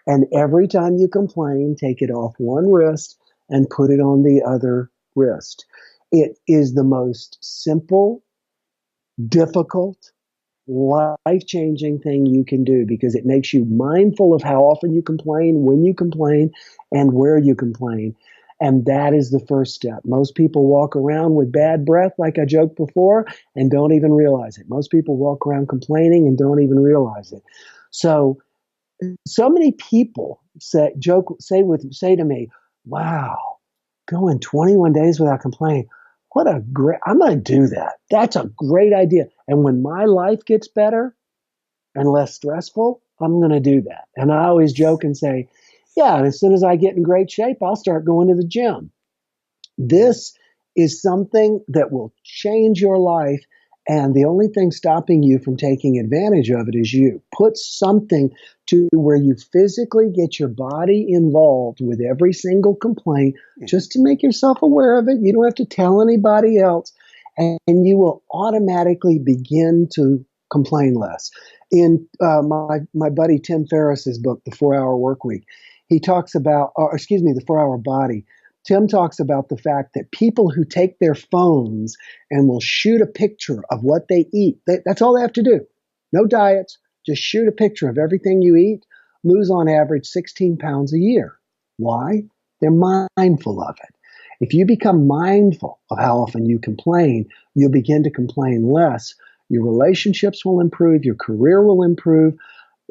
And every time you complain, take it off one wrist and put it on the other wrist. It is the most simple, difficult, life-changing thing you can do because it makes you mindful of how often you complain, when you complain, and where you complain. And that is the first step. Most people walk around with bad breath, like I joked before, and don't even realize it. Most people walk around complaining and don't even realize it. So many people say to me, wow, going 21 days without complaining. I'm going to do that. That's a great idea. And when my life gets better and less stressful, I'm going to do that. And I always joke and say, yeah, and as soon as I get in great shape, I'll start going to the gym. This is something that will change your life. And the only thing stopping you from taking advantage of it is you. Put something to where you physically get your body involved with every single complaint just to make yourself aware of it. You don't have to tell anybody else. And you will automatically begin to complain less. In my buddy Tim Ferriss's book, The 4-Hour Workweek, he talks about, the 4-Hour Body. Tim talks about the fact that people who take their phones and will shoot a picture of what they eat, that's all they have to do. No diets, just shoot a picture of everything you eat, lose on average 16 pounds a year. Why? They're mindful of it. If you become mindful of how often you complain, you'll begin to complain less. Your relationships will improve, your career will improve.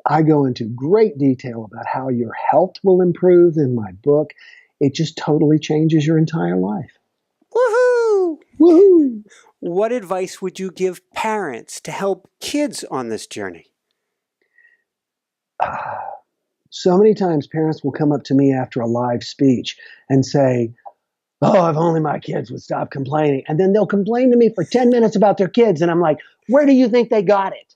I go into great detail about how your health will improve in my book. It just totally changes your entire life. Woohoo! Woohoo! What advice would you give parents to help kids on this journey? So many times parents will come up to me after a live speech and say, oh, if only my kids would stop complaining. And then they'll complain to me for 10 minutes about their kids. And I'm like, where do you think they got it?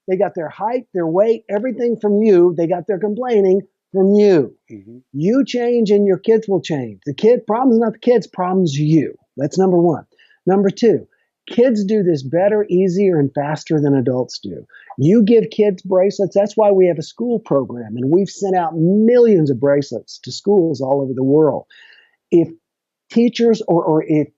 They got their height, their weight, everything from you. They got their complaining from you. Mm-hmm. You change and your kids will change. Problem's not the kids, problem's you. That's number one. Number two, Kids do this better, easier, and faster than adults do. You give kids bracelets. That's why we have a school program, and we've sent out millions of bracelets to schools all over the world. If teachers or if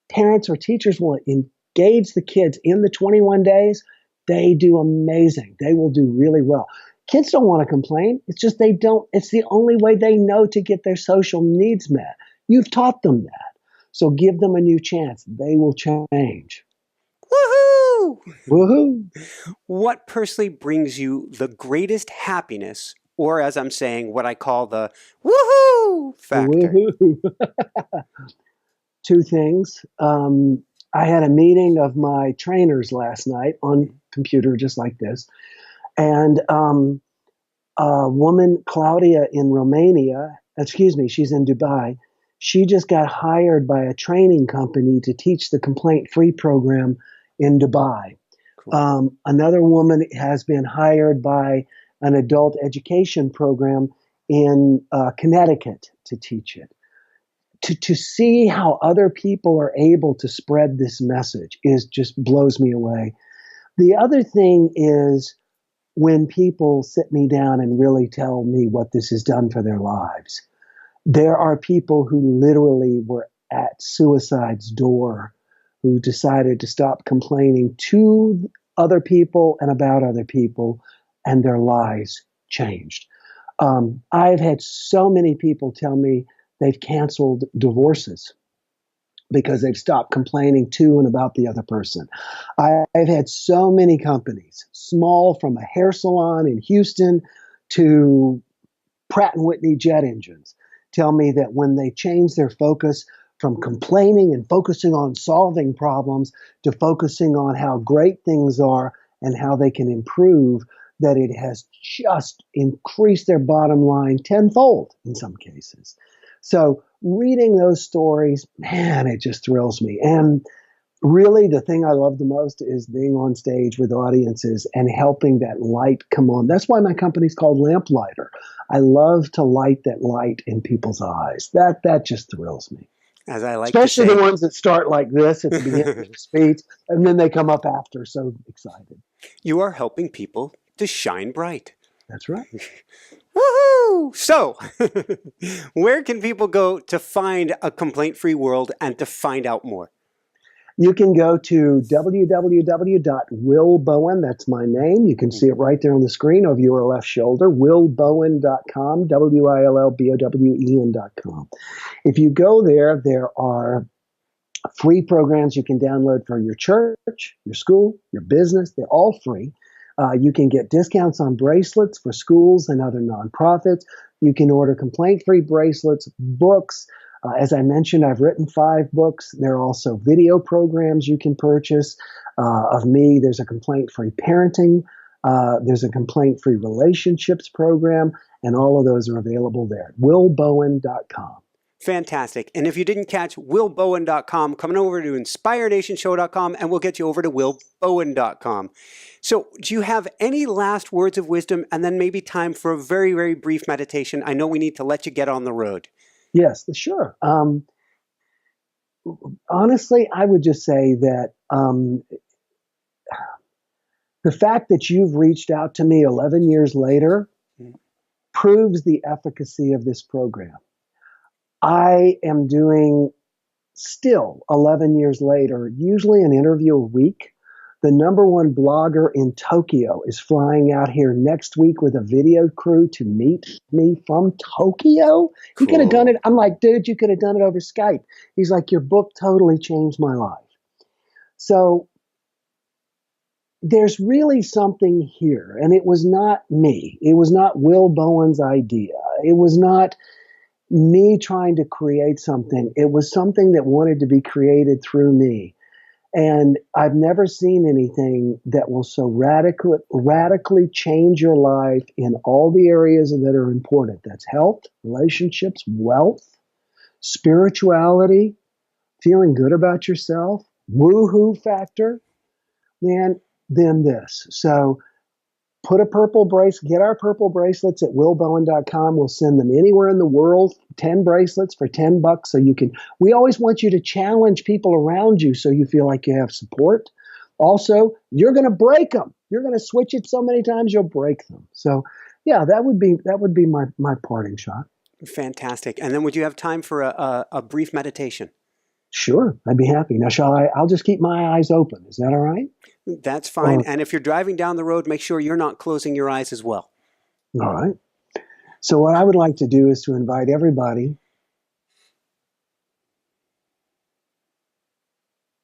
parents or teachers will engage the kids in the 21 days, they do amazing. They will do really well. Kids don't want to complain. It's just they don't. It's the only way they know to get their social needs met. You've taught them that. So give them a new chance. They will change. Woohoo! Woohoo! What personally brings you the greatest happiness, or as I'm saying, what I call the woohoo factor? Woohoo! Two things. I had a meeting of my trainers last night on computer, just like this, and a woman, Claudia, in Romania. Excuse me, she's in Dubai. She just got hired by a training company to teach the complaint-free program in Dubai. Cool. Another woman has been hired by an adult education program in Connecticut to teach it. To see how other people are able to spread this message is just blows me away. The other thing is when people sit me down and really tell me what this has done for their lives. There are people who literally were at suicide's door who decided to stop complaining to other people and about other people, and their lives changed. I've had so many people tell me they've canceled divorces because they've stopped complaining to and about the other person. I've had so many companies, small from a hair salon in Houston to Pratt & Whitney jet engines, tell me that when they change their focus from complaining and focusing on solving problems to focusing on how great things are and how they can improve, that it has just increased their bottom line tenfold in some cases. So reading those stories, man, it just thrills me. And really the thing I love the most is being on stage with audiences and helping that light come on. That's why my company's called Lamplighter. I love to light that light in people's eyes. That just thrills me. As I like Especially to say, the ones that start like this at the beginning of the speech, and then they come up after so excited. You are helping people to shine bright. That's right. Woohoo! So, where can people go to find a complaint-free world and to find out more? You can go to www.willbowen, that's my name. You can see it right there on the screen over your left shoulder, willbowen.com, WILLBOWEN.com. If you go there, there are free programs you can download for your church, your school, your business. They're all free. You can get discounts on bracelets for schools and other nonprofits. You can order complaint-free bracelets, books. As I mentioned, I've written 5 books. There are also video programs you can purchase of me. There's a complaint-free parenting. There's a complaint-free relationships program, and all of those are available there at willbowen.com. Fantastic. And if you didn't catch willbowen.com, come on over to inspirenationshow.com and we'll get you over to willbowen.com. So do you have any last words of wisdom and then maybe time for a very, very brief meditation? I know we need to let you get on the road. Yes, sure. Honestly, I would just say that the fact that you've reached out to me 11 years later proves the efficacy of this program. I am doing still 11 years later, usually an interview a week. The #1 blogger in Tokyo is flying out here next week with a video crew to meet me from Tokyo. He could have done it. I'm like, dude, you could have done it over Skype. He's like, your book totally changed my life. So there's really something here. And it was not me. It was not Will Bowen's idea. It was not me trying to create something. It was something that wanted to be created through me. And I've never seen anything that will so radically change your life in all the areas that are important. That's health, relationships, wealth, spirituality, feeling good about yourself, woohoo factor, man, than this. So put a purple bracelet, get our purple bracelets at willbowen.com. We'll send them anywhere in the world, 10 bracelets for $10. So we always want you to challenge people around you so you feel like you have support. Also, you're going to break them. You're going to switch it so many times you'll break them. So yeah, that would be my parting shot. Fantastic. And then would you have time for a brief meditation? Sure, I'd be happy. Now, I'll just keep my eyes open. Is that all right? That's fine. And if you're driving down the road, make sure you're not closing your eyes as well. All right. So what I would like to do is to invite everybody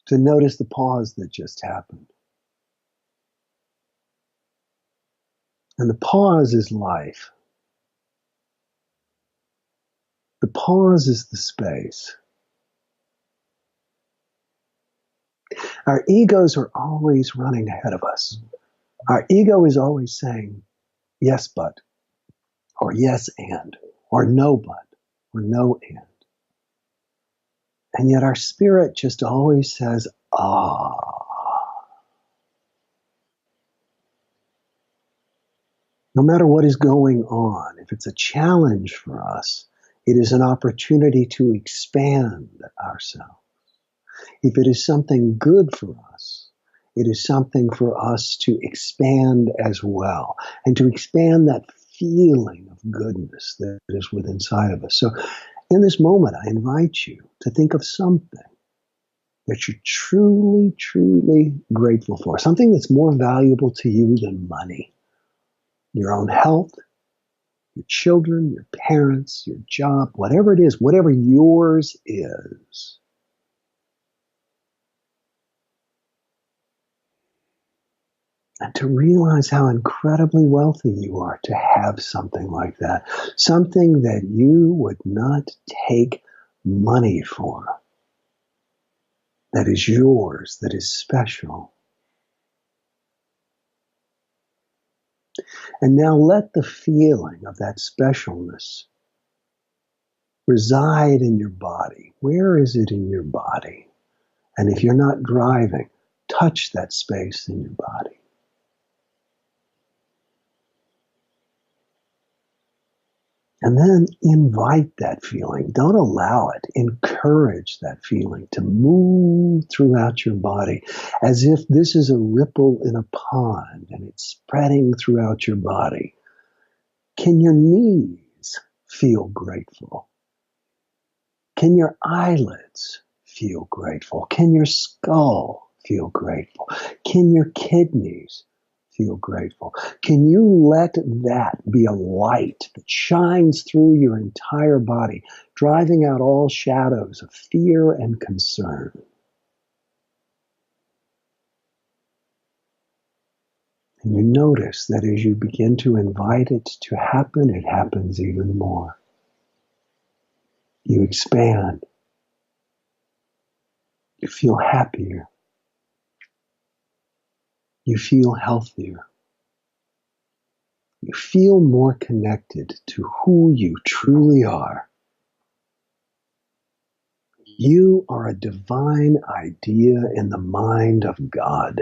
to notice the pause that just happened. And the pause is life. The pause is the space. Our egos are always running ahead of us. Our ego is always saying, yes, but, or yes, and, or no, but, or no, and. And yet our spirit just always says, ah. No matter what is going on, if it's a challenge for us, it is an opportunity to expand ourselves. If it is something good for us, it is something for us to expand as well, and to expand that feeling of goodness that is within inside of us. So in this moment, I invite you to think of something that you're truly, truly grateful for, something that's more valuable to you than money. Your own health, your children, your parents, your job, whatever it is, whatever yours is. And to realize how incredibly wealthy you are to have something like that. Something that you would not take money for. That is yours, that is special. And now let the feeling of that specialness reside in your body. Where is it in your body? And if you're not driving, touch that space in your body. And then invite that feeling. Don't allow it. Encourage that feeling to move throughout your body as if this is a ripple in a pond and it's spreading throughout your body. Can your knees feel grateful? Can your eyelids feel grateful? Can your skull feel grateful? Can your kidneys feel grateful? Can you let that be a light that shines through your entire body, driving out all shadows of fear and concern? And you notice that as you begin to invite it to happen, it happens even more. You expand. You feel happier. You feel healthier. You feel more connected to who you truly are. You are a divine idea in the mind of God.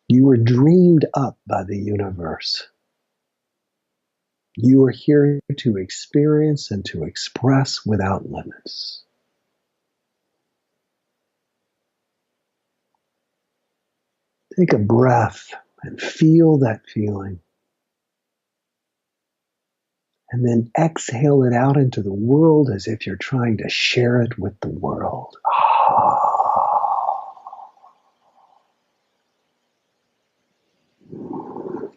You were dreamed up by the universe. You are here to experience and to express without limits. Take a breath and feel that feeling. And then exhale it out into the world as if you're trying to share it with the world.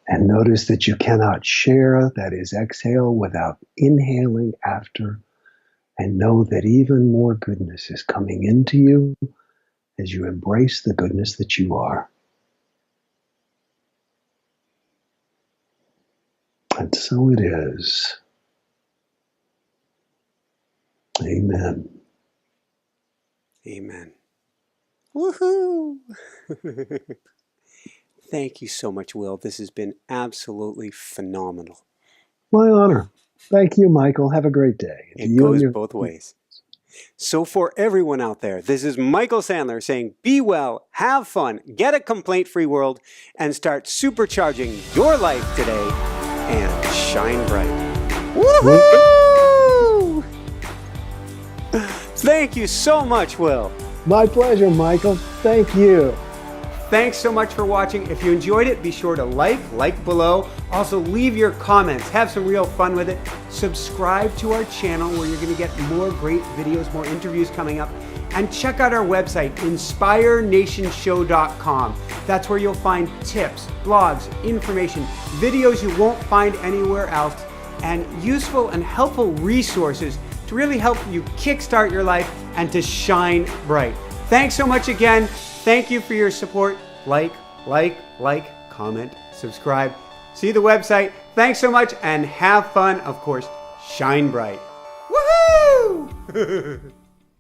And notice that you cannot share, that is exhale, without inhaling after. And know that even more goodness is coming into you as you embrace the goodness that you are. And so it is. Amen. Amen. Woohoo! Thank you so much, Will. This has been absolutely phenomenal. My honor. Thank you, Michael. Have a great day. It goes both ways. So for everyone out there, this is Michael Sandler saying, be well, have fun, get a complaint-free world, and start supercharging your life today and shine bright. Woohoo! Thank you so much, Will. My pleasure, Michael. Thank you. Thanks so much for watching. If you enjoyed it, be sure to like below. Also, leave your comments. Have some real fun with it. Subscribe to our channel where you're going to get more great videos, more interviews coming up. And check out our website, inspirenationshow.com. That's where you'll find tips, blogs, information, videos you won't find anywhere else, and useful and helpful resources to really help you kickstart your life and to shine bright. Thanks so much again. Thank you for your support. Like, comment, subscribe. See the website. Thanks so much and have fun. Of course, shine bright. Woohoo!